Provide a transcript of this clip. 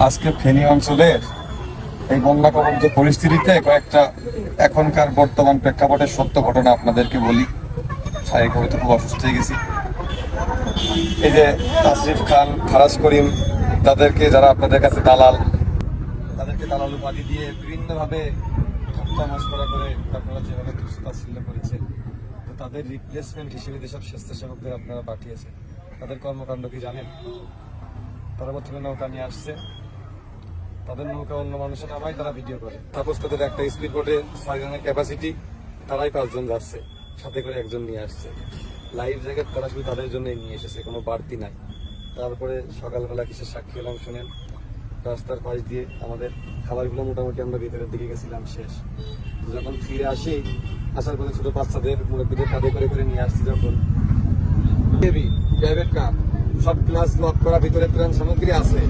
আজকে ফেনী অঞ্চলের এই বন্যা কবলিত পরিস্থিতিতে কয়েকটা এখনকার বর্তমান প্রেক্ষাপটের সত্য ঘটনা আপনাদেরকে বলি। শারীরিকভাবে তো খুব অসুস্থ হয়ে গেছি। এই যে তাসরিফ খান, ফারাজ করিম, তাদেরকে যারা আপনাদের কাছে দালাল, তাদেরকে দালাল উপাধি দিয়ে বিভিন্নভাবে ঠাট্টা মশকরা করে আপনারা যেভাবে তুচ্ছ-তাচ্ছিল্য করেছে, তো তাদের রিপ্লেসমেন্ট হিসেবে যেসব স্বেচ্ছাসেবকদের আপনারা পাঠিয়েছেন, তাদের কর্মকাণ্ড কি জানেন? তারা প্রথমে নৌকা নিয়ে আসছে, তাদের নৌকা অন্য মানুষের নামায় তারা ভিডিও করে। সাপোজ তাদের একটা স্পিড বোটে 6 জনের ক্যাপাসিটি, তারাই 5 জন যাচ্ছে, সাথে করে একজন নিয়ে আসছে। লাইফ জ্যাকেট তারা শুধু তাদের জন্যই নিয়ে এসেছে, কোনো বাড়তি নাই। তারপরে সকালবেলা কিসের সাক্ষী হলাম শুনেন, রাস্তার পাশ দিয়ে আমাদের খাবারগুলো মোটামুটি আমরা ভিতরের দিকে গেছিলাম শেষ। যখন ফিরে আসি, আসার পরে ছোট বাচ্চাদের মুরব্বীদের কাঁধে করে করে নিয়ে আসছি, যখন প্রাইভেট কার সব ক্লাস লক করা, ভিতরে ত্রাণ সামগ্রী আছে,